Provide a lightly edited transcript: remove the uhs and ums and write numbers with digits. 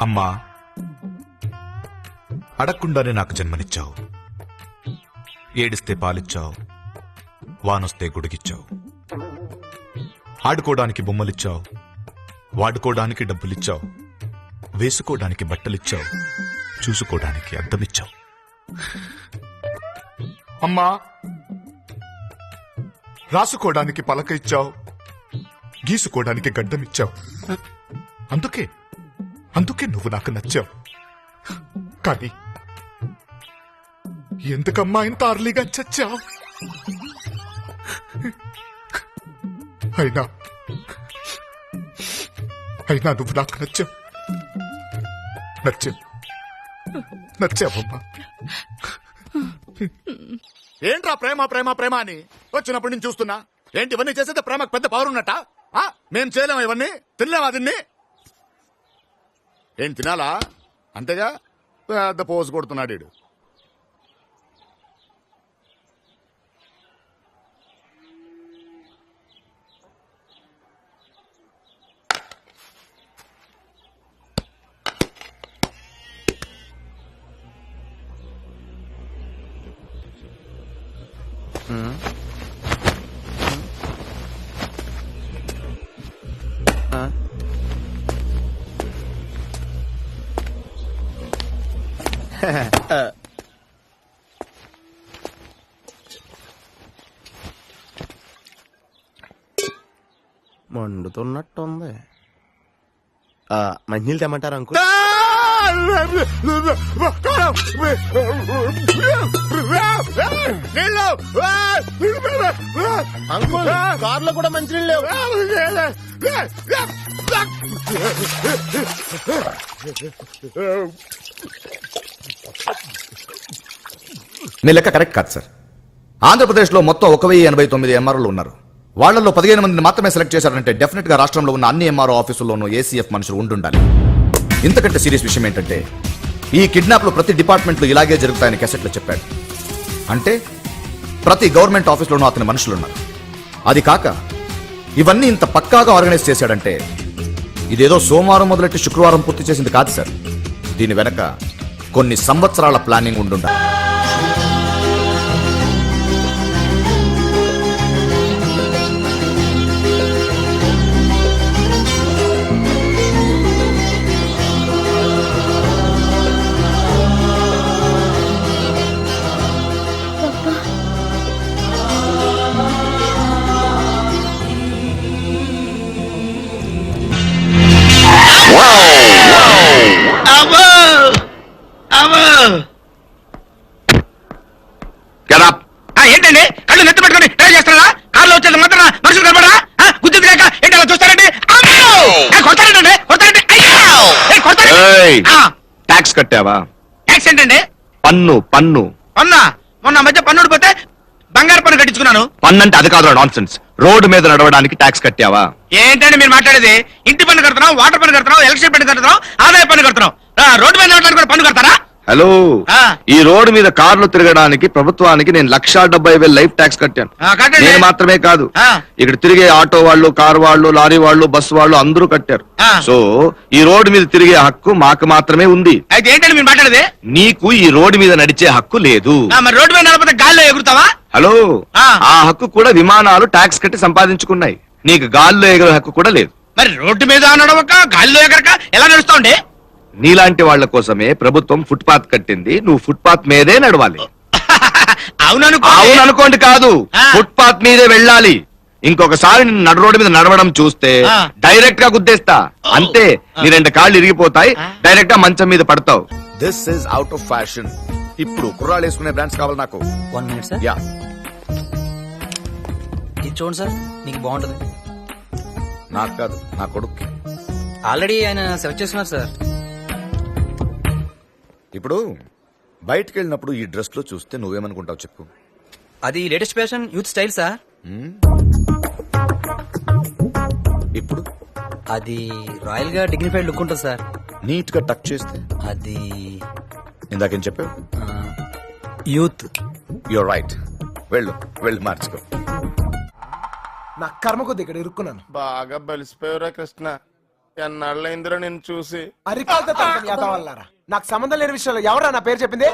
అమ్మా, అడగకుండానే నాకు జన్మనిచ్చావు. ఏడిస్తే పాలిచ్చావు, వానొస్తే గుడిగిచ్చావు. ఆడుకోవడానికి బొమ్మలిచ్చావు, వాడుకోవడానికి డబ్బులిచ్చావు, వేసుకోవడానికి బట్టలిచ్చావు, చూసుకోవడానికి అద్దమిచ్చావు. అమ్మా, రాసుకోవడానికి పలక ఇచ్చావు, గీసుకోవడానికి గడ్డమిచ్చావు. అందుకే నువ్వు నాకు నచ్చావు. కానీ ఎందుకమ్మా ఇంత అర్లీగా చచ్చావు? అయినా నువ్వు నాకు నచ్చావమ్మా. ఏంట్రా ప్రేమ ప్రేమ ప్రేమ అని వచ్చినప్పుడు నేను చూస్తున్నా. ఏంటి ఇవన్నీ చేసేది? ప్రేమకు పెద్ద పవర్ ఉన్నట్ట? మేం చేయలేమా ఇవన్నీ? తినలేమా దీన్ని? ఏం తినాలా? అంతేగా పెద్ద పోజు కొడుతున్నాడు వీడు. మండుతున్నట్టుంది. మంచినీళ్ళు తెమ్మంటారా అంకుల్? అంకుల్, కార్లో కూడా మంచినీళ్ళు లేవు. మీ లెక్క కరెక్ట్ కాదు సార్. ఆంధ్రప్రదేశ్లో మొత్తం 1089 ఎంఆర్ఓలు ఉన్నారు. వాళ్లలో 15 మందిని మాత్రమే సెలెక్ట్ చేశారంటే డెఫినెట్ గా రాష్ట్రంలో ఉన్న అన్ని ఎంఆర్ఓ ఆఫీసుల్లోనూ ఏసీఎఫ్ మనుషులు ఉండాలి. ఇంతకంటే సీరియస్ విషయం ఏంటంటే ఈ కిడ్నాప్లు ప్రతి డిపార్ట్మెంట్లో ఇలాగే జరుగుతాయని క్యాసెట్లో చెప్పాడు. అంటే ప్రతి గవర్నమెంట్ ఆఫీస్లోనూ అతని మనుషులున్నారు. అది కాక ఇవన్నీ ఇంత పక్కాగా ఆర్గనైజ్ చేశాడంటే ఇదేదో సోమవారం మొదలెట్టి శుక్రవారం పూర్తి చేసింది కాదు సార్. దీని వెనక కొన్ని సంవత్సరాల ప్లానింగ్ ఉండుండాలి. ఏంటండి కళ్ళు నెత్తి పెట్టుకుని ట్రై చేస్తారా? కార్లో వచ్చేది మాత్రం మనుషులు కనబడరా? గుర్తు కాక ఏంటి అలా చూస్తారండి? ట్యాక్స్ కట్టావా? ట్యాక్స్ ఏంటండి? పన్ను పన్ను పన్నా? మొన్న మధ్య పన్ను ఊడిపోతే బంగారు పన్ను కట్టించుకున్నాను. పన్ను అంటే అది కాదు, నాన్సెన్స్. రోడ్డు మీద నడవడానికి ట్యాక్స్ కట్టావా? ఏంటండి మీరు మాట్లాడేది? ఇంటి పన్ను కడుతున్నాం, వాటర్ పన్ను కడుతున్నాం, ఎలక్ట్రిసిటీ పన్ను కడుతున్నాం, ఆదాయ పన్ను కడుతున్నాం. రోడ్డు మీద నడవడానికి కూడా పన్ను కడతారా? హలో, ఈ రోడ్డు మీద కార్లు తిరగడానికి ప్రభుత్వానికి నేను 1,70,000 లైఫ్ ట్యాక్స్ కట్టాను. నేను మాత్రమే కాదు, ఇక్కడ తిరిగే ఆటో వాళ్ళు, కార్ వాళ్ళు, లారీ వాళ్ళు, బస్సు వాళ్ళు అందరూ కట్టారు. సో ఈ రోడ్డు మీద తిరిగే హక్కు మాకు మాత్రమే ఉంది. అయితే ఏంటండి మీరు మాట్లాడేది? నీకు ఈ రోడ్డు మీద నడిచే హక్కు లేదు. మరి రోడ్డు మీద నడపతే గాల్లో ఎగురుతావా? హలో, ఆ హక్కు కూడా విమానాలు ట్యాక్స్ కట్టి సంపాదించుకున్నాయి. నీకు గాల్లో ఎగరే హక్కు కూడా లేదు. మరి రోడ్డు మీద నడవక గాల్లో ఎగరక ఎలా నడుస్తాండి? నీలాంటి వాళ్ల కోసమే ప్రభుత్వం ఫుట్పాత్ కట్టింది. నువ్వు ఫుట్పాత్ మీదే నడవాలి. అవుననుకోండి కాదు, ఫుట్పాత్ మీదే వెళ్ళాలి. ఇంకొకసారి నిన్ను నడు రోడ్డు మీద నడవడం చూస్తే డైరెక్ట్ గా గుద్దేస్తా. అంతే, నీ 2 కాళ్ళు ఇరిగిపోతాయి, డైరెక్ట్ గా మంచం మీద పడతావు. This is out of fashion. ఇప్పుడు కుర్రాళ్ళు వేసుకునే బ్రాండ్స్ కావాలి నాకు. 1 minute సార్. యా, ఇది చూడండి సార్, మీకు బాగుంటది. నాకు కాదు, నా కొడుక్కి. ఆల్రెడీ ఆయన సెలెక్ట్ చేస్తున్నారు సార్. ఇప్పుడు బయటికి వెళ్ళినప్పుడు ఈ డ్రెస్ లో చూస్తే నువ్వేమనుకుంటావు చెప్పు? అది latest fashion, youth style sir. ఇప్పుడు అది రాయల్ గా డిగ్నిఫైడ్ లుక్ ఉంటుంది సార్. నీట్ గా టచ్ చేస్తే అది ఇందాకేం చెప్పావు? యూత్. You're right. వెళ్ళు మార్చుకో. నా కర్మ కొద్ది ఇక్కడ ఇరుక్కున్నాను. బాగా బలిసిపోయావురా కృష్ణ. ఎన్నాళ్ళైందిరా నేను చూసి అరికాలతో తనకని యాదవ వల్లారా. నాకు సంబంధం లేని విషయంలో ఎవరా నా పేరు చెప్పింది?